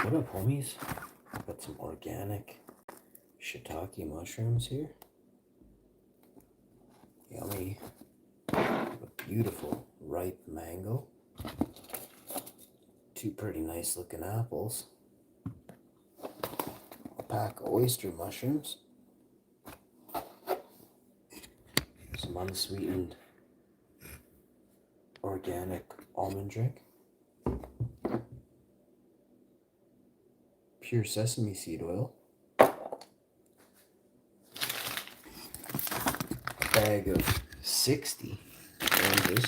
What up, homies? Got some organic shiitake mushrooms here. Yummy. A beautiful ripe mango. Two pretty nice looking apples. A pack of oyster mushrooms. Some unsweetened organic almond drink. Pure sesame seed oil. A bag of 60 oranges.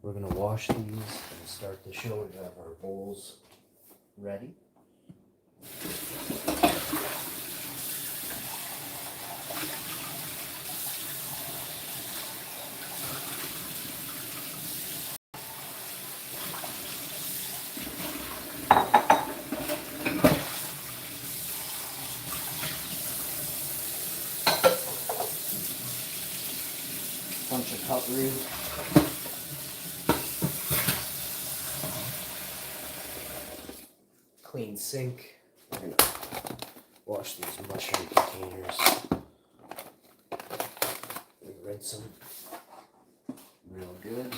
We're going to wash these and start the show. We have our bowls ready. Bunch of cutlery. Clean sink. We're going to wash these mushroom containers. We rinse them real good.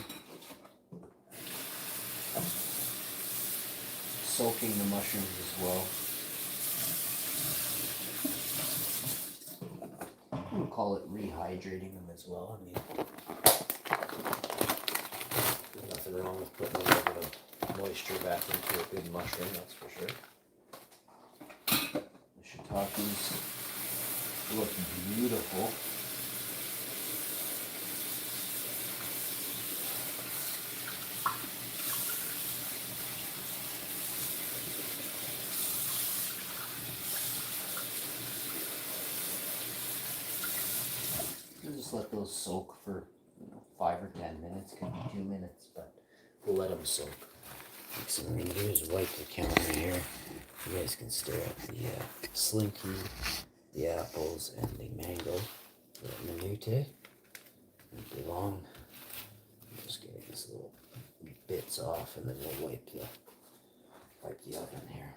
Soaking the mushrooms as well. We'll call it rehydrating them as well. I mean, there's nothing wrong with putting a little bit of moisture back into a good mushroom, that's for sure. The shiitakes look beautiful. Just let those soak for 5 or 10 minutes, could be 2 minutes, but we'll let them soak. Next thing we're going to do is wipe the counter here. You guys can stare at the slinky, the apples, and the mango. The minute. Won't be long. I'm just getting these little bits off, and then we'll wipe the oven here.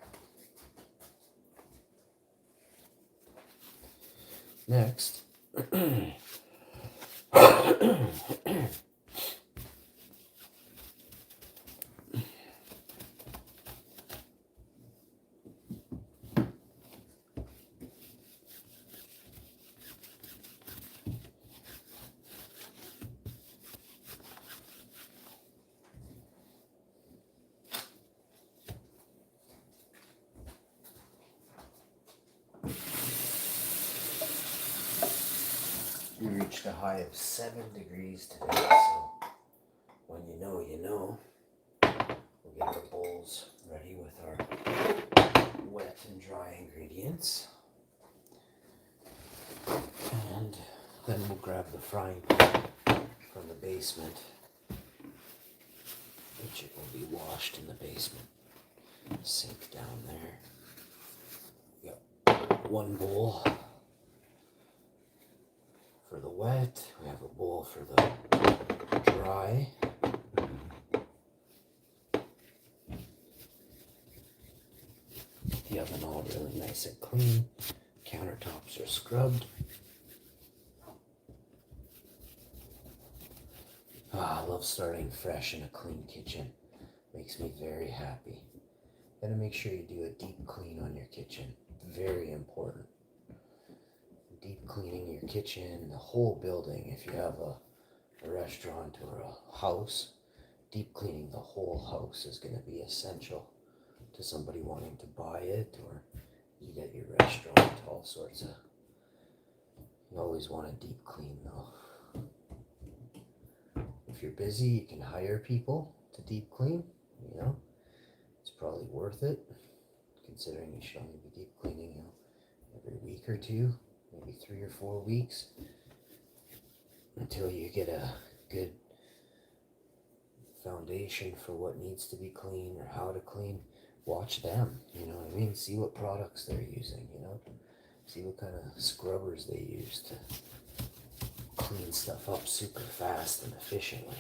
Next. We reached a high of 7 degrees today, so when you know, you know. We'll get our bowls ready with our wet and dry ingredients. And then we'll grab the frying pan from the basement, which it will be washed in the basement. Sink down there. We got one bowl for the wet, we have a bowl for the dry. The oven all really nice and clean. Countertops are scrubbed. I love starting fresh in a clean kitchen. Makes me very happy. Gotta make sure you do a deep clean on your kitchen. Very important. Deep cleaning your kitchen, the whole building. If you have a restaurant or a house, deep cleaning the whole house is going to be essential to somebody wanting to buy it or eat at your restaurant. All sorts of. You always want a deep clean though. If you're busy, you can hire people to deep clean. It's probably worth it, considering you should only be deep cleaning every week or two. Maybe 3 or 4 weeks until you get a good foundation for what needs to be clean or how to clean. Watch them, you know what I mean? See what products they're using, See what kind of scrubbers they use to clean stuff up super fast and efficiently.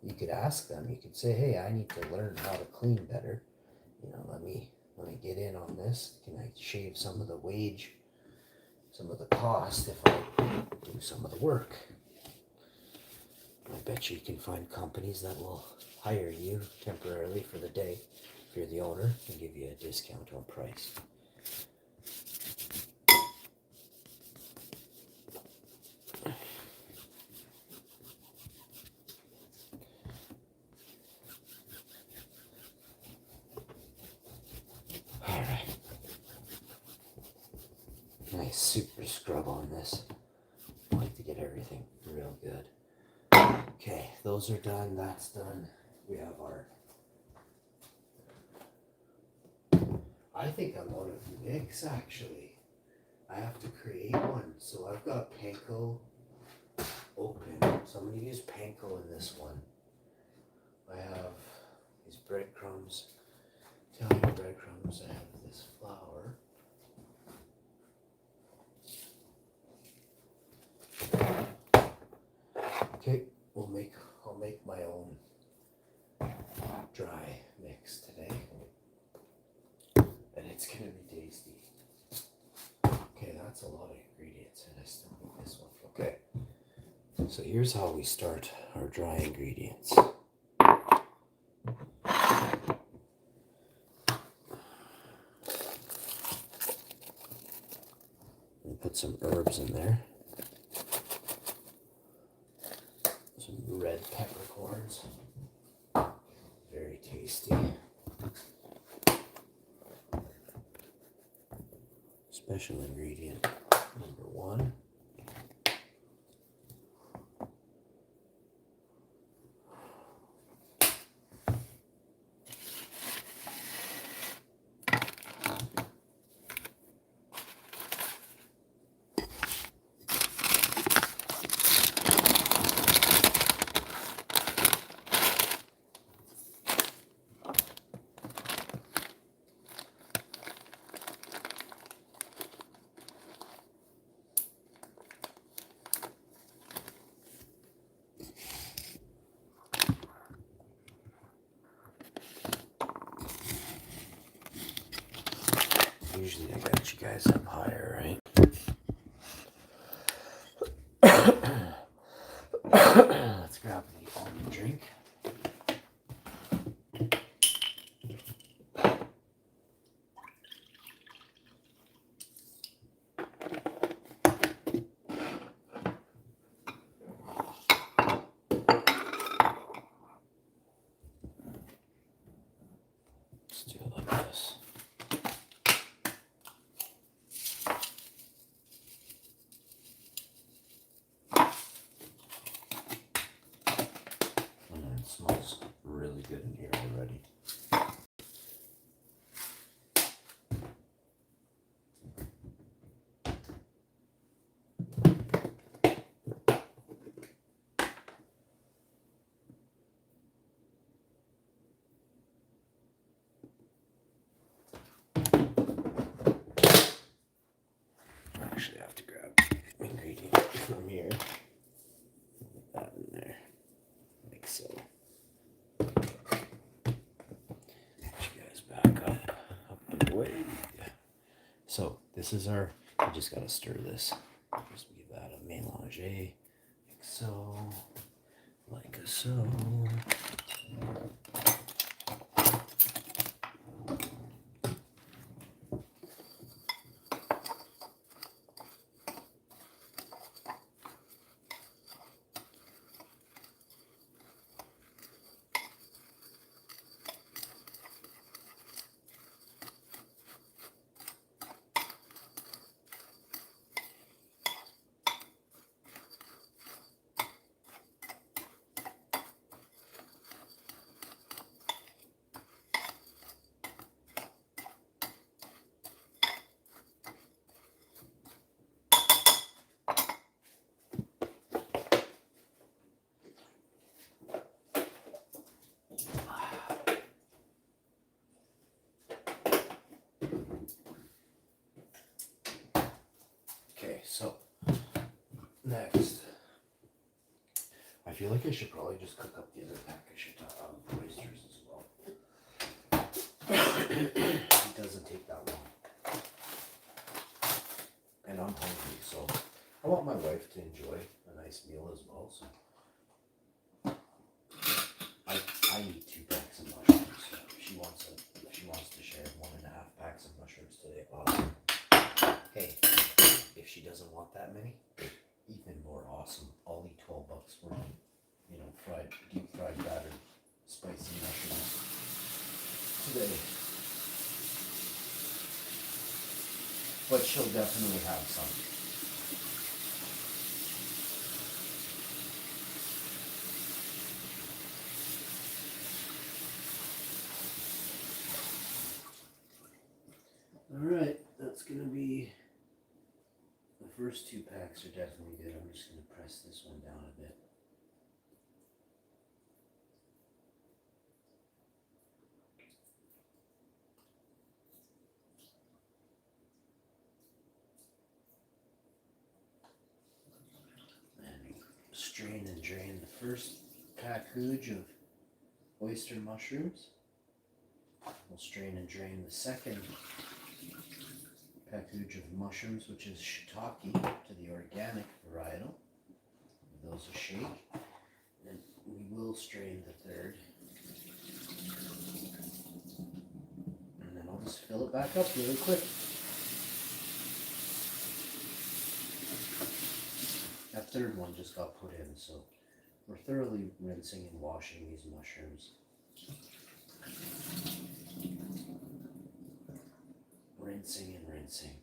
You could ask them, you could say, hey, I need to learn how to clean better. You know, let me get in on this. Can I shave some of the wage, some of the cost if I do some of the work? I bet you can find companies that will hire you temporarily for the day if you're the owner and give you a discount on price. Alright. Nice super scrub on this. I like to get everything real good. Okay, those are done, that's done. We have our... I think I'm out of mix actually. I have to create one. So I've got panko open. So I'm going to use panko in this one. I have these breadcrumbs, Italian breadcrumbs. I have this flour. Okay, I'll make my own dry mix today. And it's gonna be tasty. Okay, that's a lot of ingredients and I still need this one. Okay. So here's how we start our dry ingredients. Put some herbs in there. Some red peppercorns. Very tasty. Special ingredient number 1. Usually I got you guys up higher, right? Let's grab the almond drink. Let's do it like this. It smells really good in here already. Actually, I have to grab ingredient from here. Put that in there, like so. Get you guys back up and away. Yeah. So this is our. You just gotta stir this. Just give that a mélange, like so, like so. Next, I feel like I should probably just cook up the other pack of oysters as well. It doesn't take that long. And I'm hungry, so I want my wife to enjoy a nice meal as well. So I eat 2 packs of mushrooms. If she wants to share 1.5 packs of mushrooms today, awesome. Hey, if she doesn't want that many, even more awesome. I'll eat $12 worth of, deep fried battered spicy mushrooms today. But she'll definitely have some. Alright, that's gonna be, the first 2 packs are definitely good. I'm just gonna press this one down a bit. And strain and drain the first package of oyster mushrooms. We'll strain and drain the second package of mushrooms, which is Shitake, to the organic varietal. Give those a shake. And we will strain the third. And then I'll just fill it back up really quick. That third one just got put in, so we're thoroughly rinsing and washing these mushrooms. Rinsing and rinsing.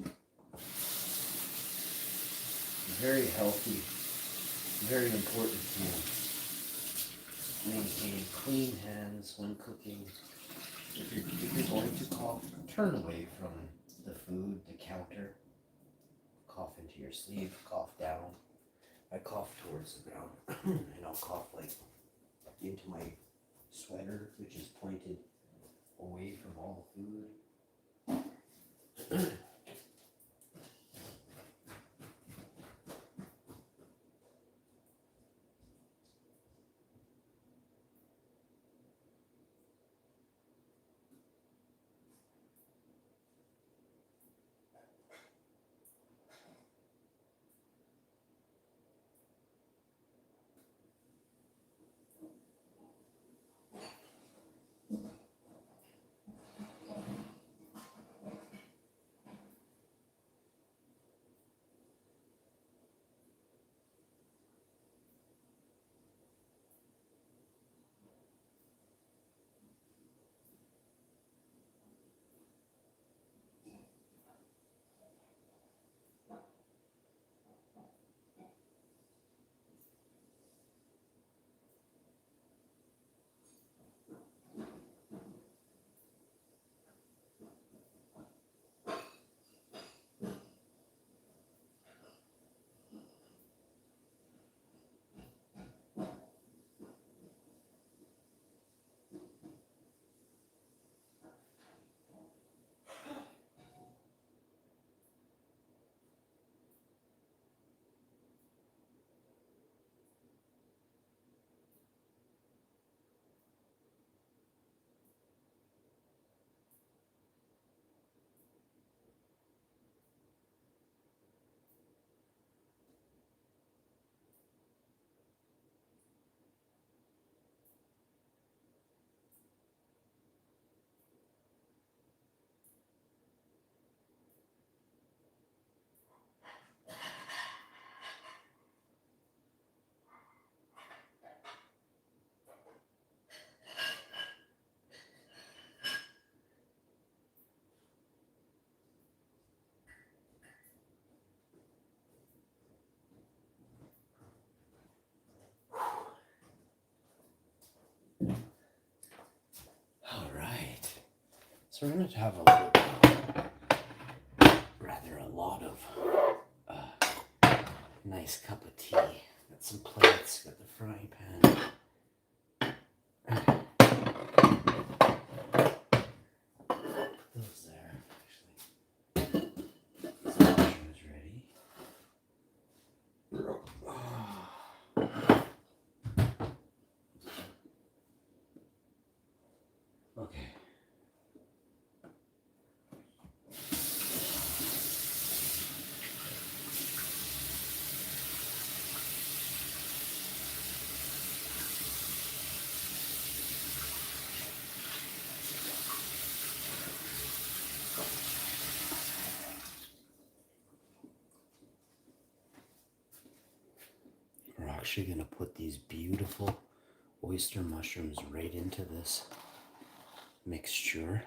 Very healthy, very important to maintain clean hands when cooking. If you're going to cough, turn away from the food, the counter. Cough into your sleeve, cough down. I cough towards the ground, and I'll cough like into my sweater, which is pointed away from all the food. So we're going to have a little bit, rather a lot of nice cup of tea. Got some plates, got the frying pan. Put those there, actually. This mushroom is ready. actually going to put these beautiful oyster mushrooms right into this mixture.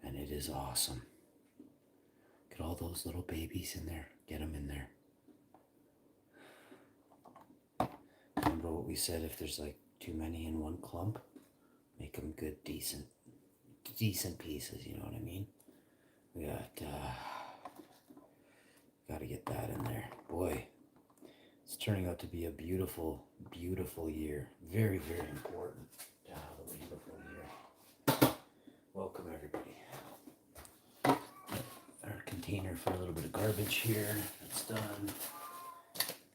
And it is awesome. Get all those little babies in there. Get them in there. Remember what we said, if there's like too many in one clump, make them good, decent pieces, you know what I mean? We got to get that in there. Boy, it's turning out to be a beautiful, beautiful year. Very, very important to have a beautiful year. Welcome, everybody. Our container for a little bit of garbage here. That's done.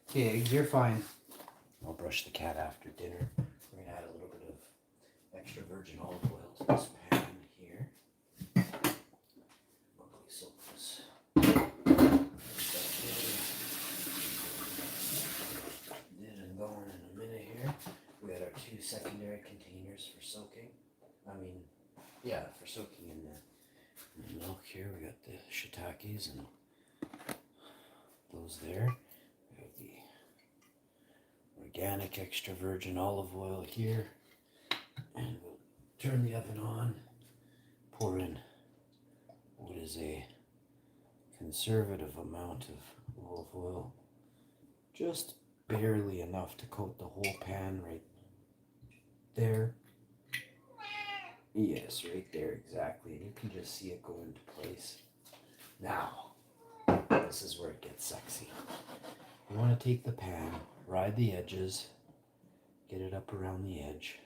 Okay, eggs, you're fine. I'll brush the cat after dinner. We're going to add a little bit of extra virgin olive oil to this pan here. Luckily, soak this. Did and going in a minute here. We got our 2 secondary containers for soaking. For soaking in the milk here. We got the shiitakes and those there. We have the organic extra virgin olive oil here, and we'll turn the oven on, pour in what is a conservative amount of olive oil, just barely enough to coat the whole pan right there. Yes, right there, exactly, and you can just see it go into place. Now, this is where it gets sexy. You want to take the pan, ride the edges, get it up around the edge.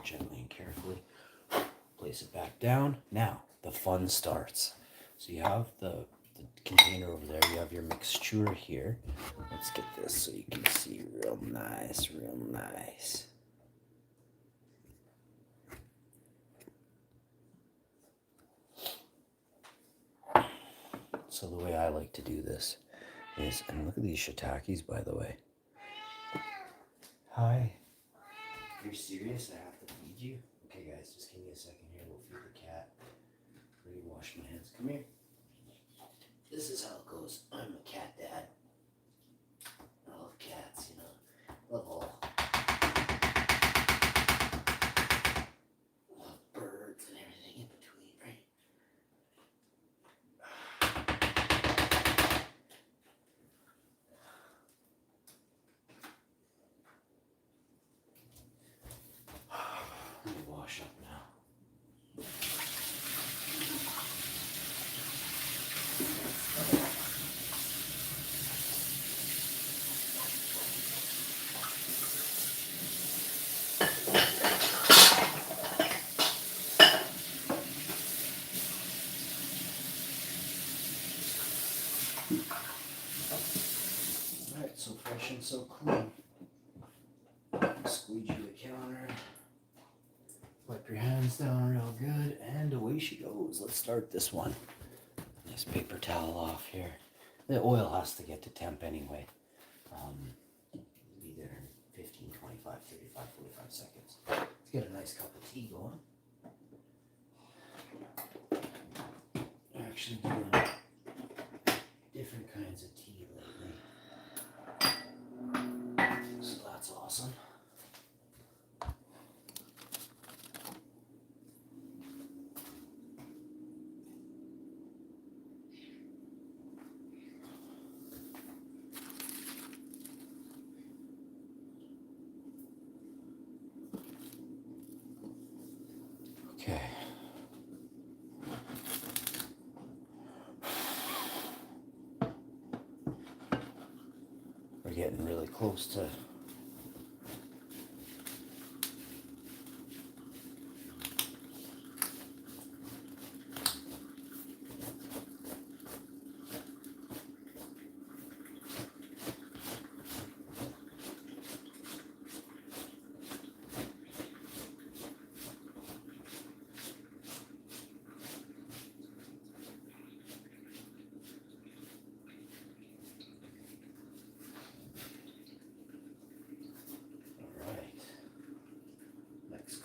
Gently and carefully place it back down. Now, the fun starts. So you have the container over there, you have your mixture here. Let's get this so you can see real nice, real nice. So the way I like to do this is, and look at these shiitakes, by the way. Hi. You're serious? I have to feed you? Okay, guys, just give me a second here. We'll feed the cat. Let me wash my hands. Come here. This is how it goes. I'm a cat dad. I love cats, you know. Love all. Love birds and everything in between, right? Let me wash up now. Alright, so fresh and so clean. Squeegee the counter. Wipe your hands down real good, and away she goes. Let's start this one. Nice paper towel off here. The oil has to get to temp anyway. Be there in 15, 25, 35, 45 seconds. Let's get a nice cup of tea going. I'm actually doing different kinds of tea lately. So that's awesome. Okay. We're getting really close to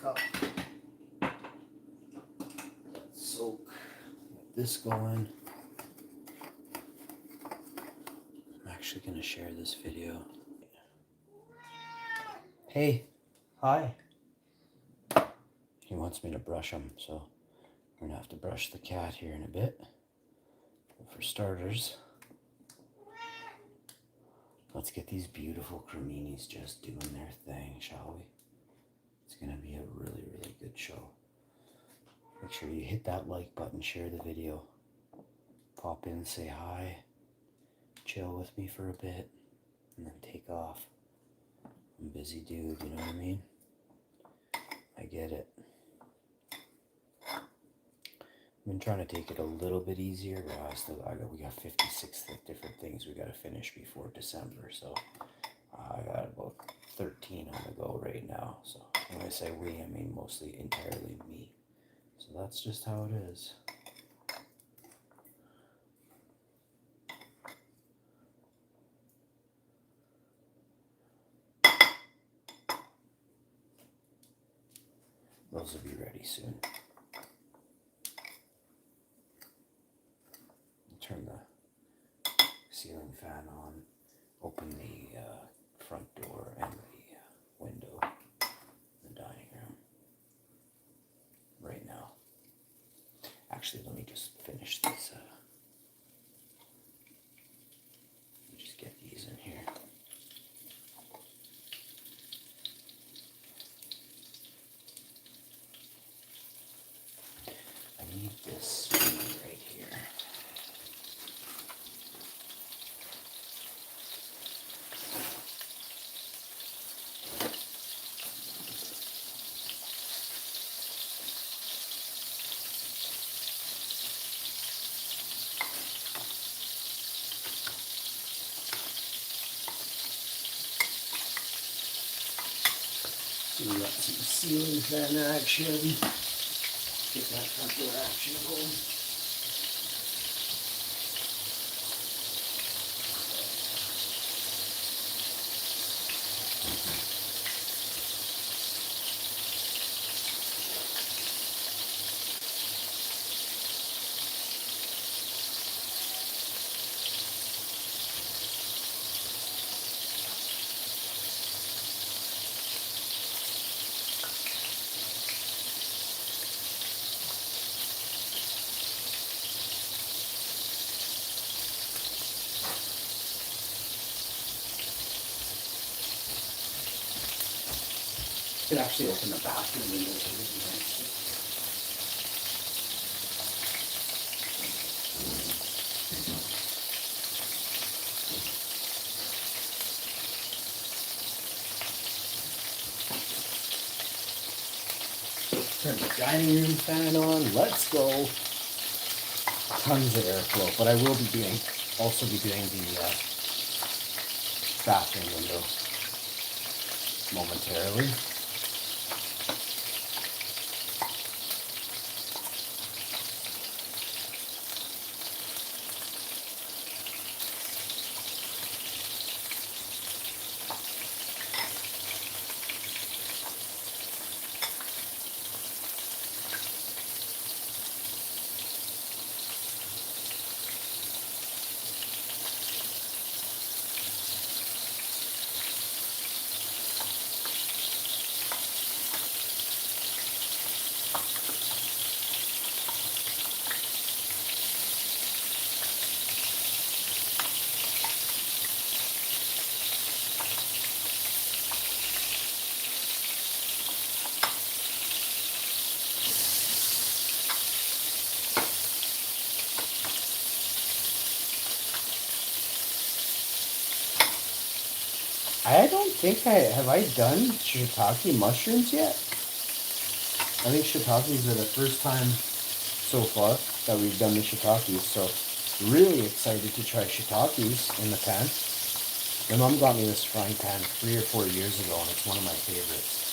cup. Let's soak. Get this going. actually going to share this video. Hey, hi. He wants me to brush him, so we're going to have to brush the cat here in a bit. But for starters, let's get these beautiful creminis just doing their thing, shall we? It's going to be a really, really good show. Make sure you hit that like button, share the video, pop in, say hi, chill with me for a bit, and then take off. I'm a busy dude, you know what I mean? I get it. I've been trying to take it a little bit easier, but we got 56 different things we got to finish before December, so I got about 13 on the go right now. So when I say we, I mean mostly entirely me. So that's just how it is. Those will be ready soon. Turn the ceiling fan on, open the front door and the window in the dining room right now. Actually, let me just finish this. Let me just get these in here. I need this right here. So we got some ceiling fan action. Get that front door action going. Could actually open the bathroom windows a little bit. Turn the dining room fan on. Let's go. Tons of airflow, but I will be also be doing the bathroom window momentarily. I don't think have I done shiitake mushrooms yet? I think shiitakes are the first time so far that we've done the shiitakes, so really excited to try shiitakes in the pan. My mom got me this frying pan 3 or 4 years ago, and it's one of my favorites.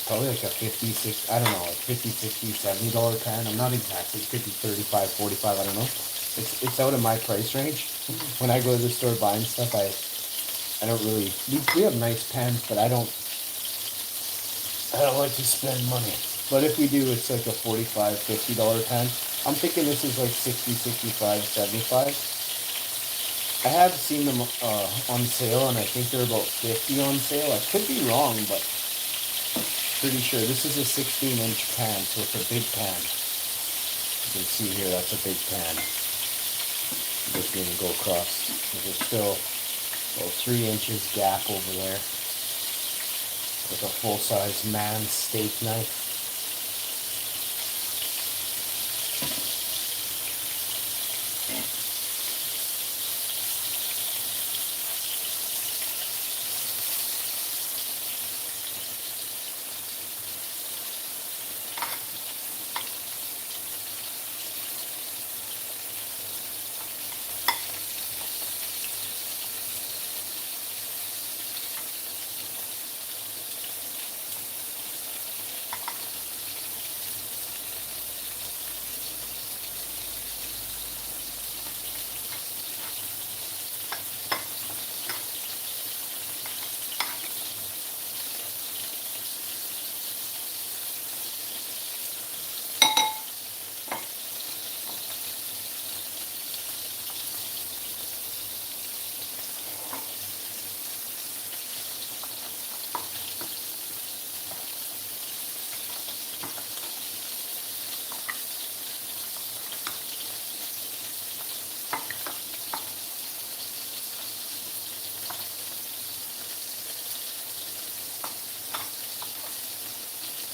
Probably like a 50, 60, I don't know, like $50, $60, $70 pan. I'm not exactly 50, 35, 45, I don't know. It's out of my price range. When I go to the store buying stuff, I don't really, we have nice pans, but I don't like to spend money. But if we do, it's like a $45, $50 pan. I'm thinking this is like 60, 65, 75. I have seen them on sale, and I think they're about 50 on sale. I could be wrong, but pretty sure. This is a 16-inch pan, so it's a big pan. You can see here, that's a big pan. Just gonna go across. There's still about 3 inches gap over there with a full-size man's steak knife.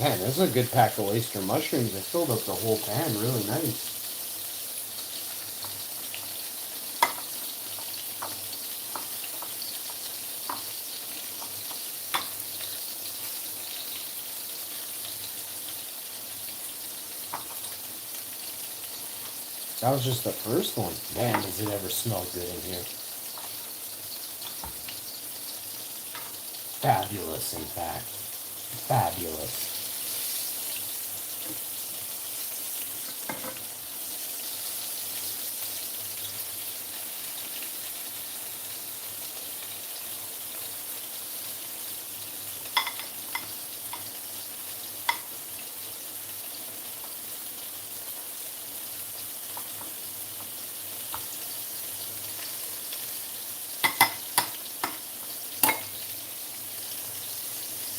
Man, this is a good pack of oyster mushrooms. I filled up the whole pan really nice. That was just the first one. Man, does it ever smell good in here. Fabulous, in fact. Fabulous.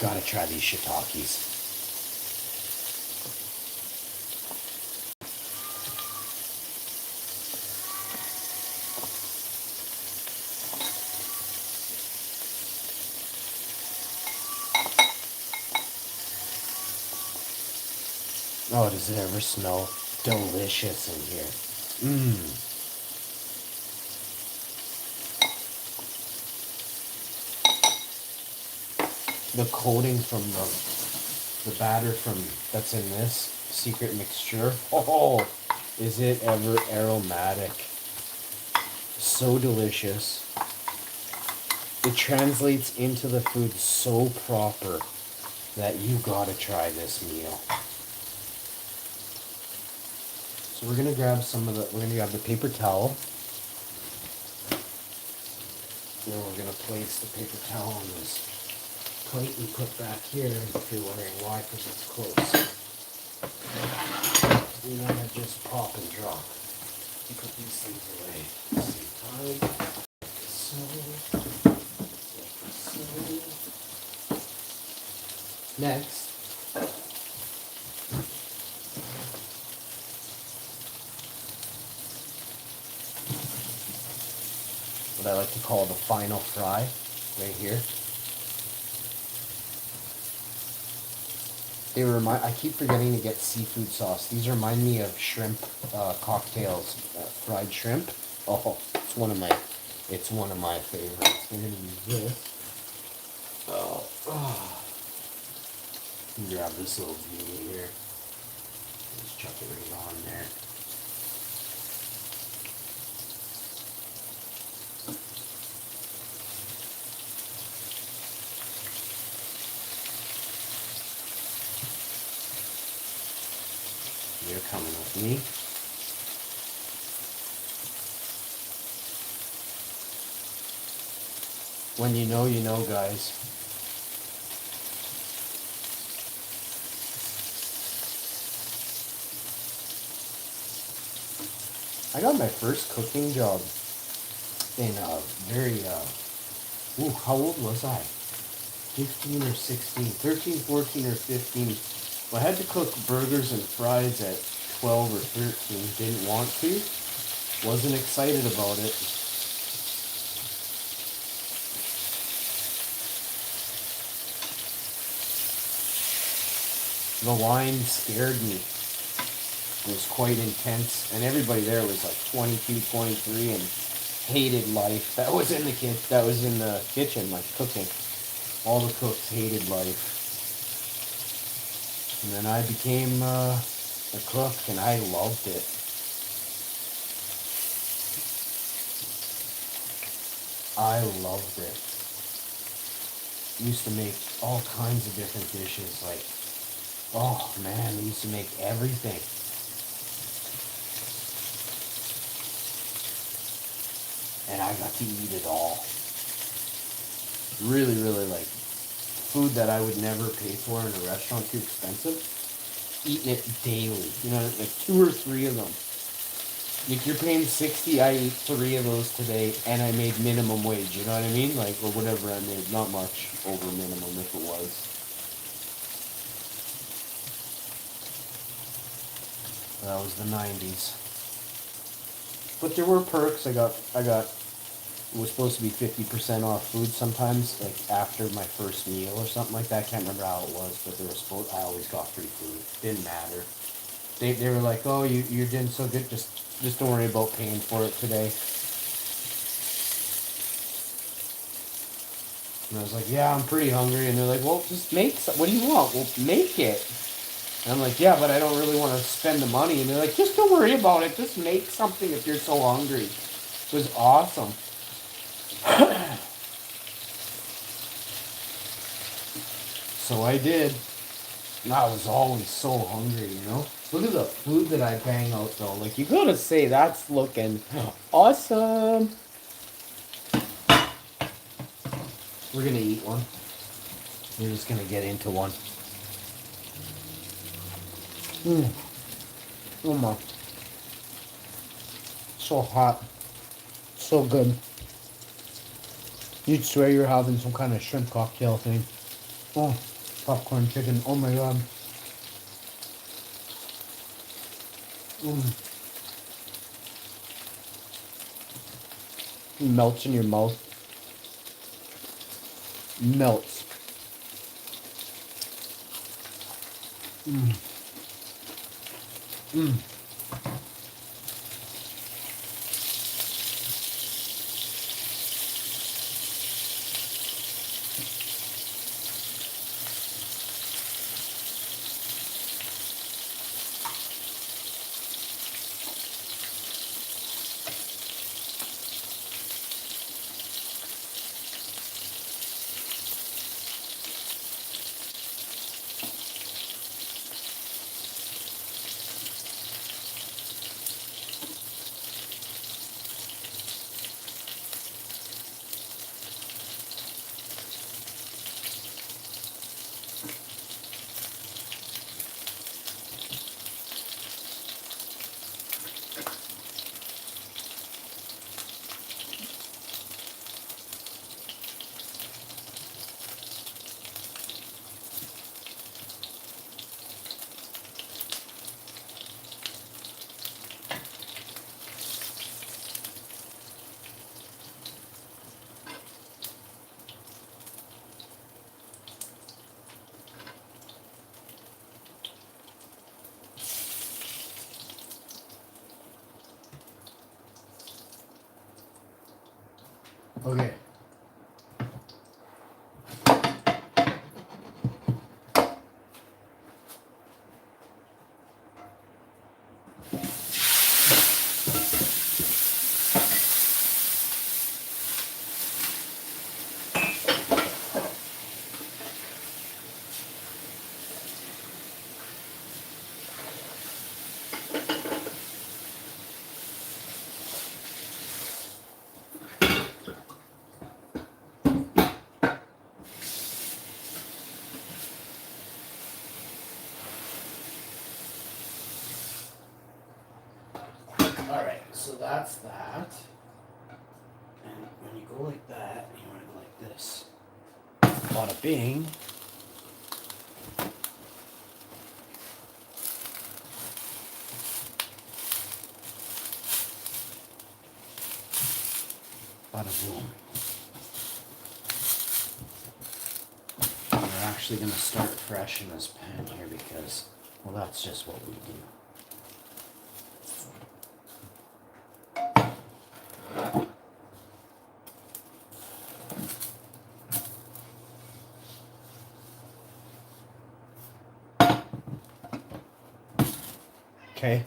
Gotta try these shiitakes. Oh, does it ever smell delicious in here? Mmm. The coating from the batter from that's in this secret mixture. Oh, is it ever aromatic? So delicious. It translates into the food so proper that you gotta try this meal. So we're gonna grab the paper towel. Then we're gonna place the paper towel on this plate we put back here. If you're wondering why, because it's close. We want to just pop and drop. And put these things away at the same time. So. Next, what I like to call the final fry, right here. I keep forgetting to get seafood sauce. These remind me of shrimp cocktails, fried shrimp. Oh, it's one of my favorites. We're gonna use this. Grab this little beauty here. Just chuck it right on there. You're coming with me. When you know, guys. I got my first cooking job in a very, how old was I? 15 or 16, 13, 14 or 15. Well, I had to cook burgers and fries at 12 or 13. Didn't want to. Wasn't excited about it. The line scared me. It was quite intense. And everybody there was like 22, 23 and hated life. That was in the kitchen, like cooking. All the cooks hated life. And then I became a cook, and I loved it. I loved it. Used to make all kinds of different dishes, like, oh man, we used to make everything. And I got to eat it all. Really, really like food that I would never pay for in a restaurant, too expensive. Eating it daily, you know, like 2 or 3 of them. If you're paying 60, I ate 3 of those today, and I made minimum wage, you know what I mean? Like, or whatever I made, not much over minimum if it was. That was the 90s. But there were perks. It was supposed to be 50% off food sometimes, like after my first meal or something like that. I can't remember how it was, but I always got free food. Didn't matter. They were like, oh, you're doing so good, just don't worry about paying for it today. And I was like, yeah, I'm pretty hungry. And they're like, well, just what do you want? Well, make it. And I'm like, yeah, but I don't really want to spend the money. And they're like, just don't worry about it. Just make something if you're so hungry. It was awesome. So I did. And I was always so hungry, you know? Look at the food that I bang out, though. Like, you gotta say, that's looking awesome. We're gonna eat one. We're just gonna get into one. Oh my. So hot. So good. You'd swear you're having some kind of shrimp cocktail thing. Oh, popcorn chicken. Oh my god. It melts in your mouth. Melts. Okay. so that's that. And when you go like that, you want to go like this. Bada bing. Bada boom. We're actually going to start fresh in this pan here because, well, that's just what we do. Okay.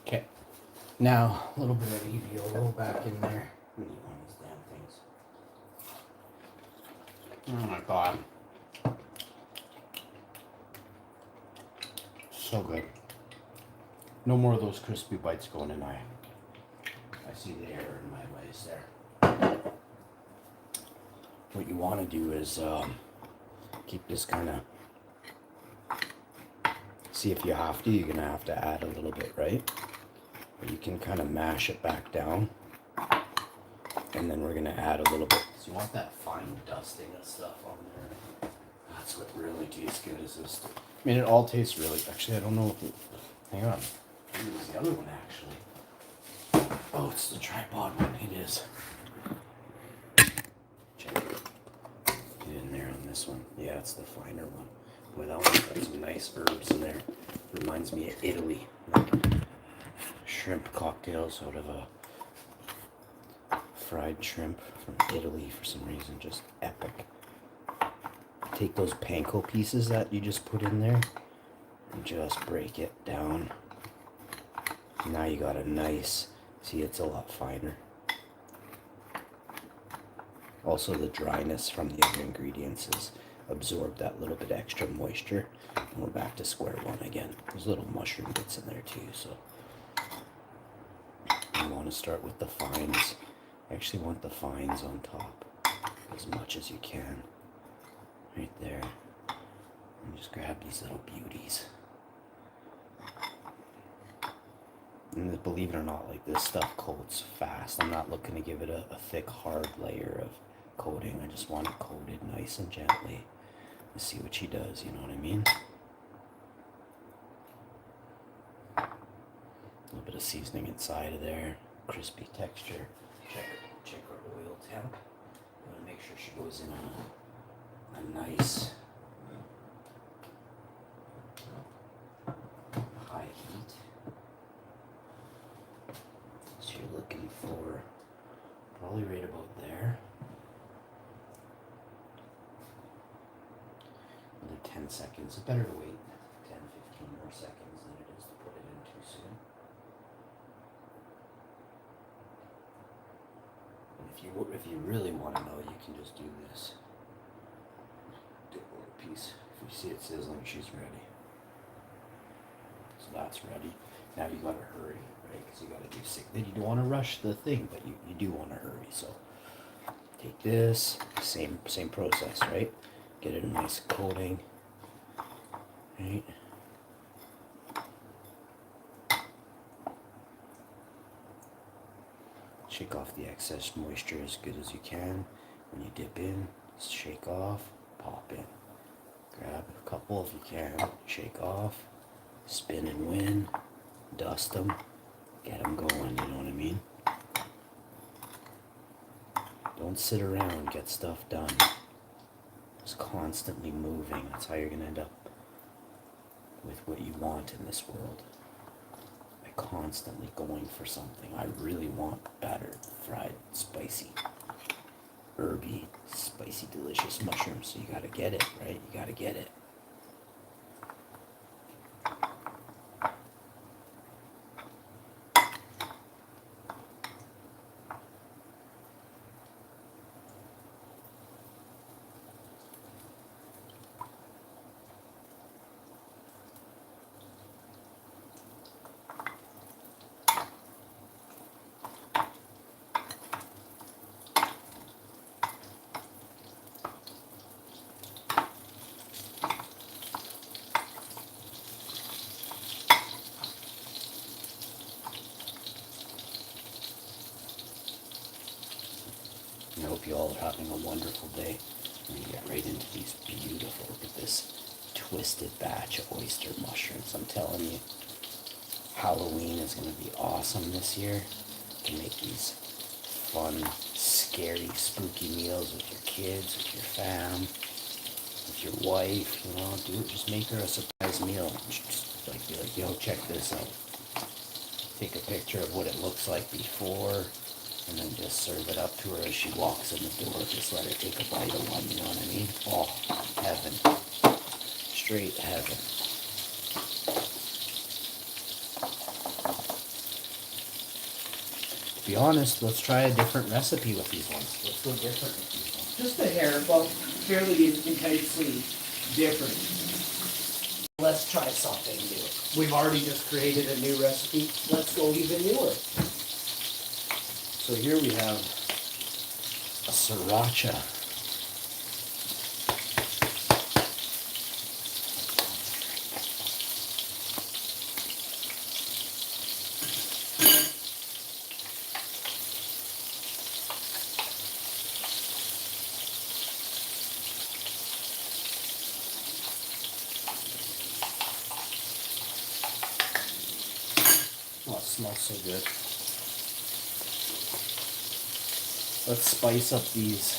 Okay. Now, a little bit of EVOLO back in there. We need one of these damn things. Oh my god. So good. No more of those crispy bites going in. I see the error in my ways there. What you want to do is keep this kind of, see if you have to, you're going to have to add a little bit, right? But you can kind of mash it back down. And then we're going to add a little bit. So you want that fine dusting of stuff on there. That's what really tastes good is this. I mean, it all tastes really, actually, I don't know if it, hang on. Maybe it was the other one, actually. Oh, it's the tripod one. It is. Check it. Get in there on this one. Yeah, it's the finer one. Boy, that one's got some nice herbs in there. Reminds me of Italy. Like shrimp cocktails out of a fried shrimp from Italy for some reason. Just epic. Take those panko pieces that you just put in there and just break it down. Now you got a nice, see, it's a lot finer. Also, the dryness from the other ingredients has absorbed that little bit extra moisture, and we're back to square one again. There's little mushroom bits in there too, so you want to start with the fines. I actually want the fines on top as much as you can, right there. And just grab these little beauties. And believe it or not, like this stuff coats fast. I'm not looking to give it a thick, hard layer of coating. I just want it coated nice and gently. Let's see what she does, you know what I mean? A little bit of seasoning inside of there. Crispy texture. Check her oil temp. I want to make sure she goes in on a nice high heat. So you're looking for probably right about there. Another 10 seconds. It's better to wait 10, 15 more seconds than it is to put it in too soon. And if you really want to know, you can just do this. Do a little piece. If you see it sizzling, she's ready. So that's ready. Now you gotta hurry, right? Because you gotta do sick. Then you don't want to rush the thing, but you do want to hurry. So take this, same process, right? Get it a nice coating, right? Shake off the excess moisture as good as you can. When you dip in, shake off, pop in. Grab a couple if you can, shake off, spin and win, dust them, get them going, you know what I mean? Don't sit around, get stuff done. Just constantly moving. That's how you're going to end up with what you want in this world. By constantly going for something. I really want battered, fried, spicy, herby, spicy, delicious mushrooms. So you got to get it, right? You got to get it. wonderful day. We're going to get right into these beautiful, look at this twisted batch of oyster mushrooms. I'm telling you, Halloween is going to be awesome this year. You can make these fun, scary, spooky meals with your kids, with your fam, with your wife, you know, just make her a surprise meal. Just like, be like, yo, check this out. Take a picture of what it looks like before, and then just serve it up to her as she walks in the door. Just let her take a bite of one, you know what I mean? Oh, heaven. Straight heaven. To be honest, let's try a different recipe with these ones. Let's go different with these ones. Just a hair, well, fairly intensely different. Let's try something new. We've already just created a new recipe. Let's go even newer. So here we have a sriracha. Oh, it smells so good. Let's spice up these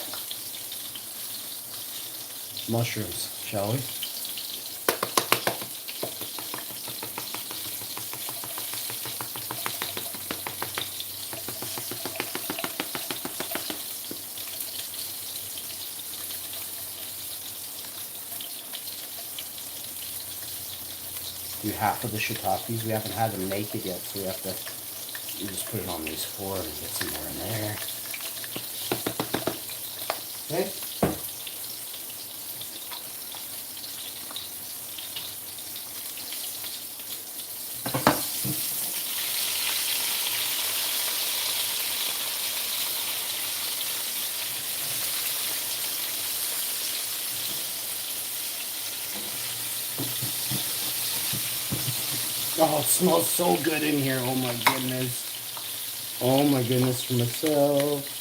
mushrooms, shall we? Do half of the shiitakes. We haven't had them naked yet, so we have to just put it on these four and get some more in there. Okay. Oh, it smells so good in here. Oh my goodness. Oh my goodness for myself.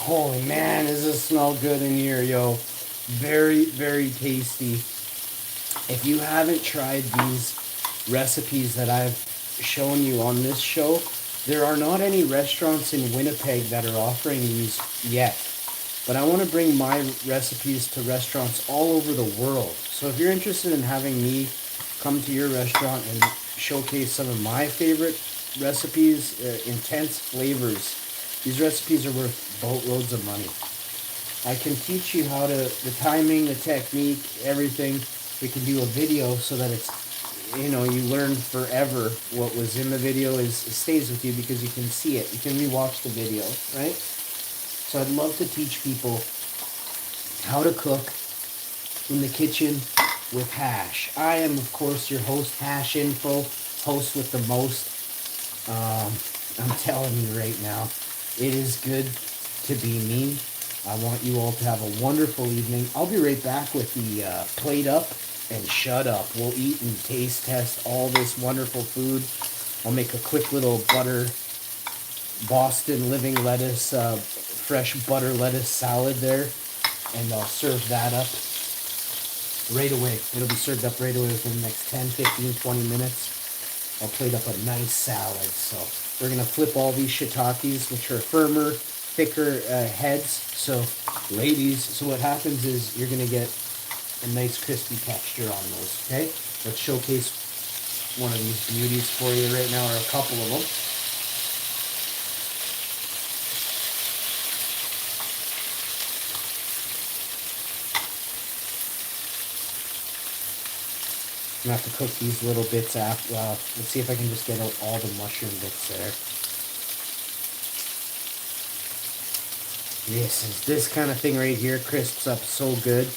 Holy man, does this smell good in here, yo. Very, very tasty. If you haven't tried these recipes that I've shown you on this show, There are not any restaurants in Winnipeg that are offering these yet. But I want to bring my recipes to restaurants all over the world. So if you're interested in having me come to your restaurant and showcase some of my favorite recipes, intense flavors, these recipes are worth boatloads of money. I can teach you how to, the timing, the technique, everything. We can do a video so that it's, you know, you learn forever. What was in the video it stays with you because you can see it. You can rewatch the video, right? So I'd love to teach people how to cook in the kitchen with hash. I am, of course, your host, Hash Info, host with the most. I'm telling you right now, it is good to be me. I want you all to have a wonderful evening. I'll be right back with the plate up and shut up. We'll eat and taste test all this wonderful food. I'll make a quick little butter Boston living lettuce, fresh butter lettuce salad there, and I'll serve that up right away. It'll be served up right away within the next 10, 15, 20 minutes. I'll plate up a nice salad. So we're going to flip all these shiitakes, which are firmer, thicker heads. So ladies, so what happens is you're going to get a nice crispy texture on those, okay? Let's showcase one of these beauties for you right now, or a couple of them. I'm going to have to cook these little bits after. Let's see if I can just get out all the mushroom bits there. This kind of thing right here crisps up so good.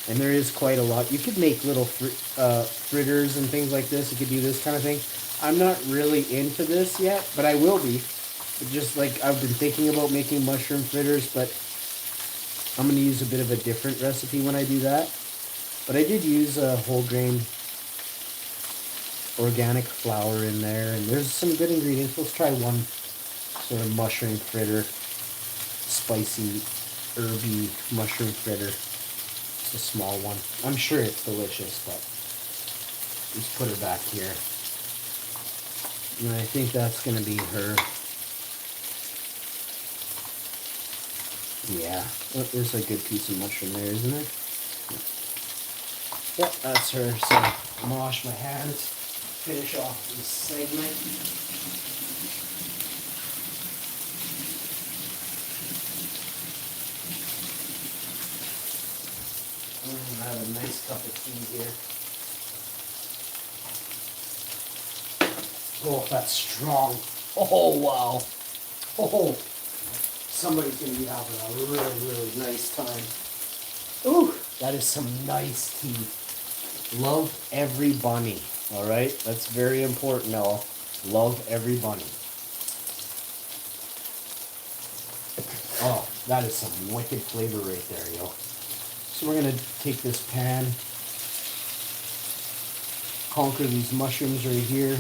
And there is quite a lot. You could make little fritters and things like this. You could do this kind of thing. I'm not really into this yet, but I will be. Just like I've been thinking about making mushroom fritters, but I'm going to use a bit of a different recipe when I do that. But I did use a whole grain organic flour in there, and there's some good ingredients. Let's try one sort of mushroom fritter, spicy, herby mushroom fritter. It's a small one. I'm sure it's delicious, but let's put her back here. And I think that's going to be her. Yeah, there's a good piece of mushroom there, isn't there? Yep, that's her. So I'm gonna wash my hands, finish off this segment. I have a nice cup of tea here. Oh, that's strong. Oh, wow. Oh, somebody's going to be having a really, really nice time. Ooh, that is some nice tea. Love every bunny, all right? That's very important now. Love every bunny. Oh, that is some wicked flavor right there, yo. So we're going to take this pan, conquer these mushrooms right here.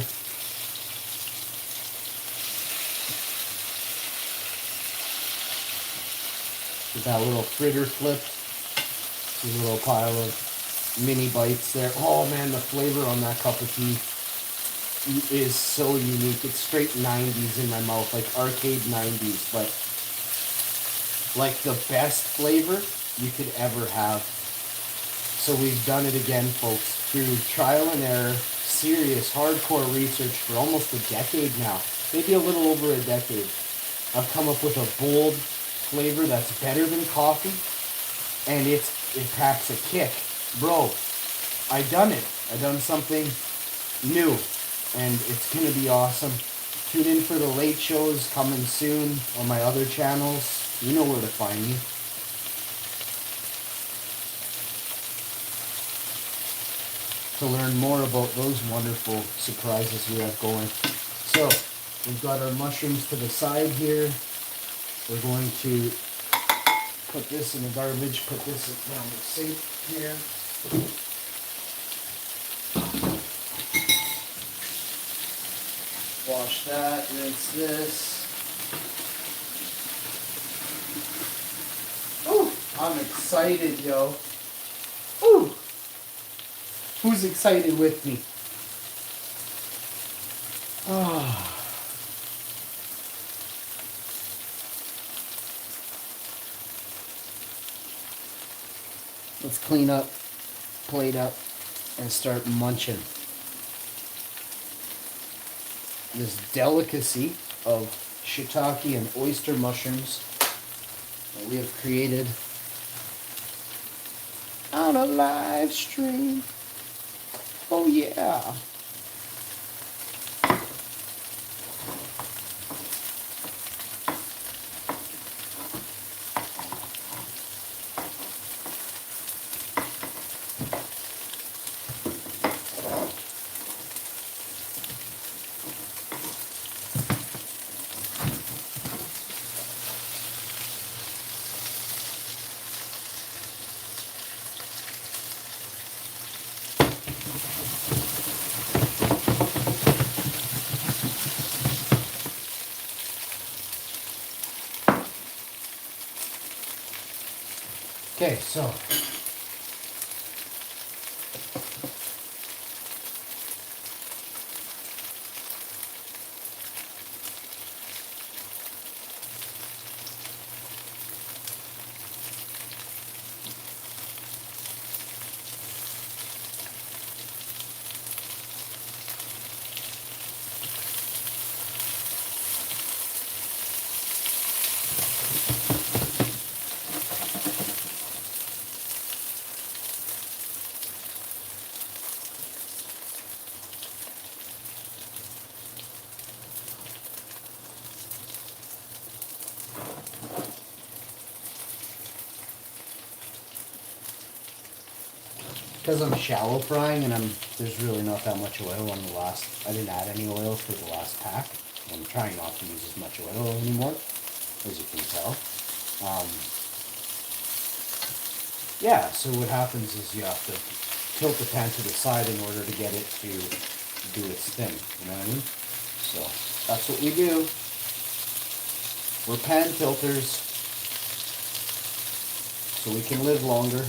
Get that little fritter flip. There's a little pile of mini bites there. Oh man, the flavor on that cup of tea is so unique. It's straight 90s in my mouth, like arcade 90s, but like the best flavor you could ever have. So we've done it again, folks, through trial and error, serious, hardcore research for almost a decade now, maybe a little over a decade. I've come up with a bold flavor that's better than coffee, and it packs a kick. Bro, I done it. I done something new, and it's gonna be awesome. Tune in for the late shows coming soon on my other channels. You know where to find me. To learn more about those wonderful surprises we have going. So, we've got our mushrooms to the side here. We're going to put this in the garbage, put this down the sink here. Wash that, rinse this. Ooh, I'm excited, yo. Ooh. Who's excited with me? Oh. Let's clean up, plate up, and start munching. This delicacy of shiitake and oyster mushrooms that we have created on a live stream. Oh yeah. Okay, so because I'm shallow frying and there's really not that much oil on the last. I didn't add any oil for the last pack. I'm trying not to use as much oil anymore, as you can tell. Yeah, so what happens is you have to tilt the pan to the side in order to get it to do its thing. You know what I mean? So that's what we do. We're pan tilters, so we can live longer.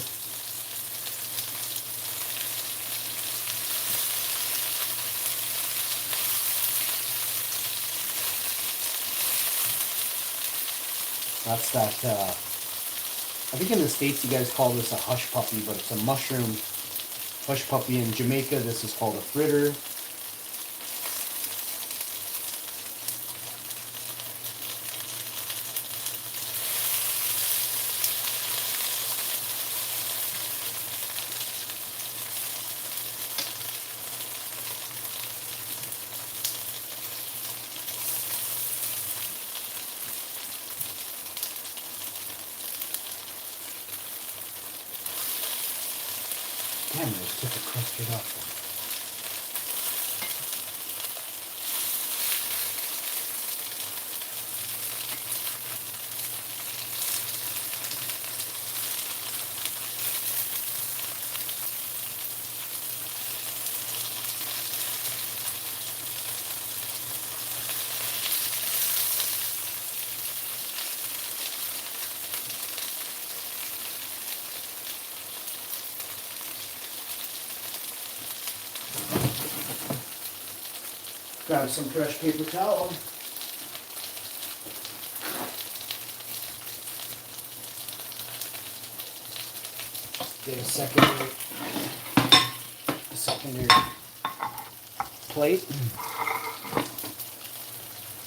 That's that, I think in the States you guys call this a hush puppy, but it's a mushroom hush puppy. In Jamaica, this is called a fritter. Damn, those took a crusted up. Grab some fresh paper towel. Get a secondary plate.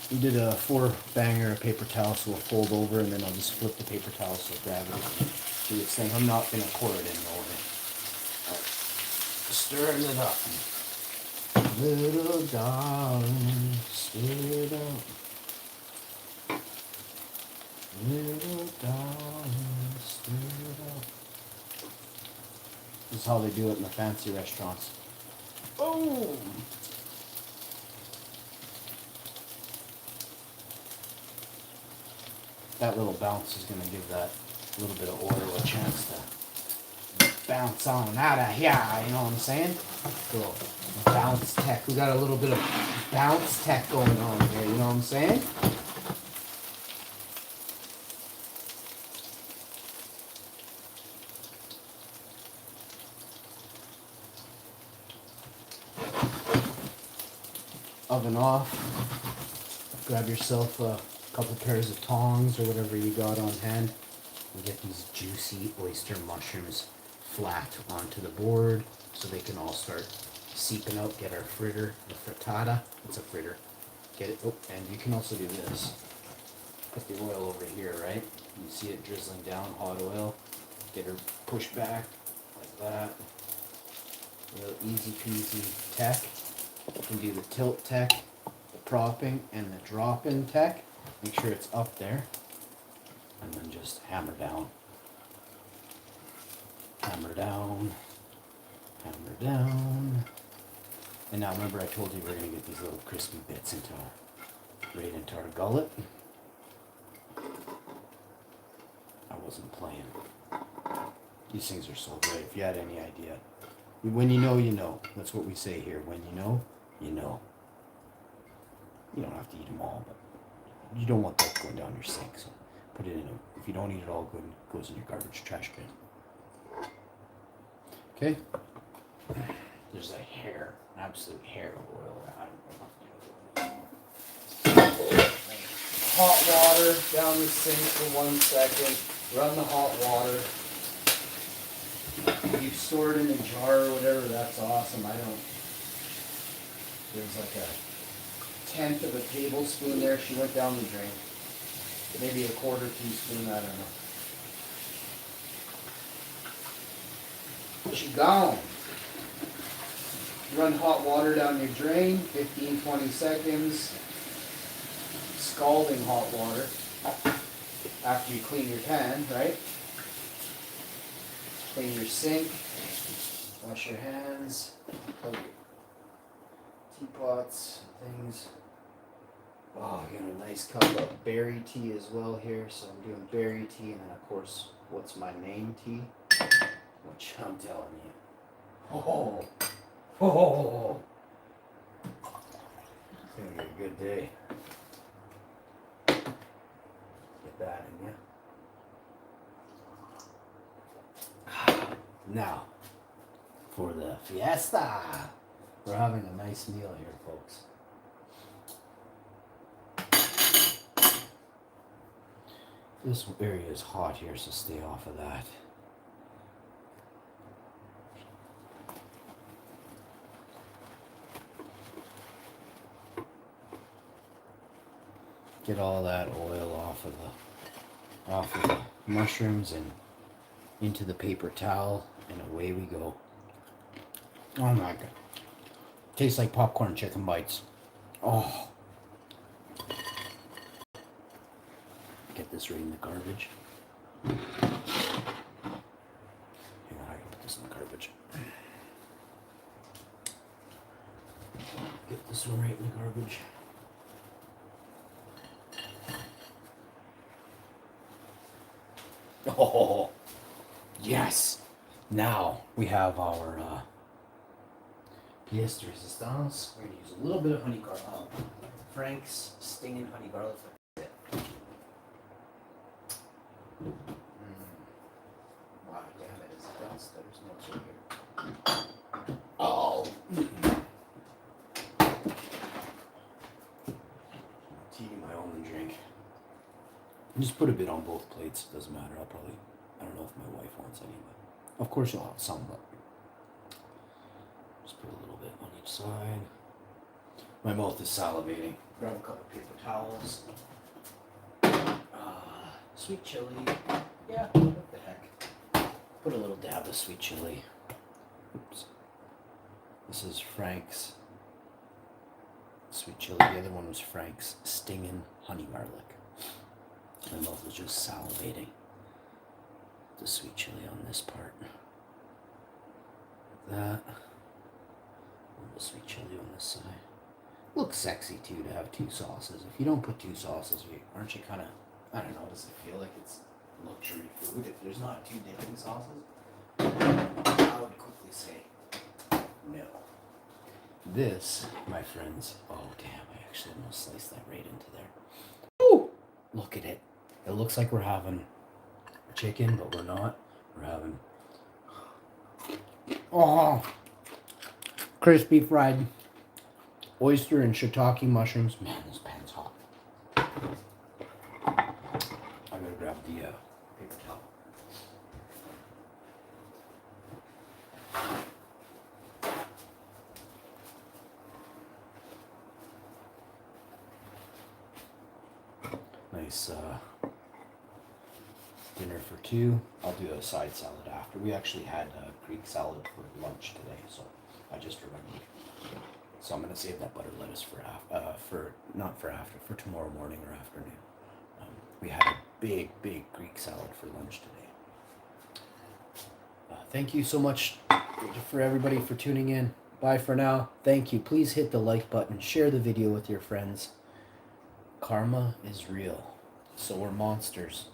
We did a 4-banger of paper towel, so we'll fold over and then I'll just flip the paper towel so gravity can do its thing. I'm not gonna pour it in over. Stirring it up. Little darling, stir it up. Little darling, stir it up. This is how they do it in the fancy restaurants. Boom! That little bounce is going to give that little bit of oil a chance to bounce on out of here, you know what I'm saying? Cool. Bounce tech. We got a little bit of bounce tech going on here, you know what I'm saying? Oven off. Grab yourself a couple pairs of tongs or whatever you got on hand and get these juicy oyster mushrooms flat onto the board so they can all start seeping out. Get our fritter, the frittata. It's a fritter. Get it. Oh, and you can also do this. Put the oil over here, right? You see it drizzling down, hot oil. Get her pushed back like that. Real easy peasy tech. You can do the tilt tech, the propping, and the drop-in tech. Make sure it's up there. And then just hammer down. Hammer down. Hammer down. And now remember I told you we're going to get these little crispy bits right into our gullet. I wasn't playing. These things are so great. If you had any idea. When you know, you know. That's what we say here. When you know, you know. You don't have to eat them all, but you don't want that going down your sink. So put it in a, if you don't eat it all, good, it goes in your garbage trash bin. Okay? There's a hair, an absolute hair of oil. I don't know. Hot water down the sink for 1 second. Run the hot water. You store it in a jar or whatever, that's awesome. I don't. There's like a tenth of a tablespoon there. She went down the drain. Maybe a quarter teaspoon, I don't know. She gone. Run hot water down your drain, 15-20 seconds. Scalding hot water after you clean your pan, right? Clean your sink, wash your hands, plug your teapots, things. Oh, I got a nice cup of berry tea as well here, so I'm doing berry tea, and then of course, what's my main tea? Which I'm telling you. Oh, oh, it's gonna be a good day. Get that in ya. Now, for the fiesta, we're having a nice meal here, folks. This area is hot here, so stay off of that. Get all that oil off of the mushrooms and into the paper towel, and away we go. Oh my god. Tastes like popcorn chicken bites. Oh. Get this right in the garbage. Hang on, I can put this in the garbage. Get this one right in the garbage. Oh, yes. Now we have our pièce de résistance. We're going to use a little bit of honey garlic. Frank's stinging honey garlic. That's it. Wow, damn it. Is it downstairs? No, it's right here. Oh. Tea, my almond drink. Just put a bit on both plates. It doesn't matter. I don't know if my wife wants any, but of course you'll have some, but just put a little bit on each side. My mouth is salivating. Grab a couple paper towels. Sweet chili. Yeah, what the heck. Put a little dab of sweet chili. Oops. This is Frank's sweet chili. The other one was Frank's stinging honey garlic. My mouth was just salivating. The sweet chili on this part. Like that. And the sweet chili on this side. Looks sexy too to have two sauces. If you don't put two sauces, aren't you kind of, I don't know, does it feel like it's luxury food if there's not two dipping sauces? I would quickly say no. This, my friends, oh damn, I actually almost sliced that right into there. Ooh, look at it. It looks like we're having chicken, but we're not. We're having, oh, crispy fried oyster and shiitake mushrooms. Man, this pan's hot. I gotta grab the paper towel. nice dinner for two. I'll do a side salad after. We actually had Greek salad for lunch today, so I just remembered. So I'm gonna save that butter lettuce for tomorrow morning or afternoon. We had a big Greek salad for lunch today. Thank you so much for everybody for tuning in. Bye for now. Thank you. Please hit the like button. Share the video with your friends. Karma is real. So are monsters.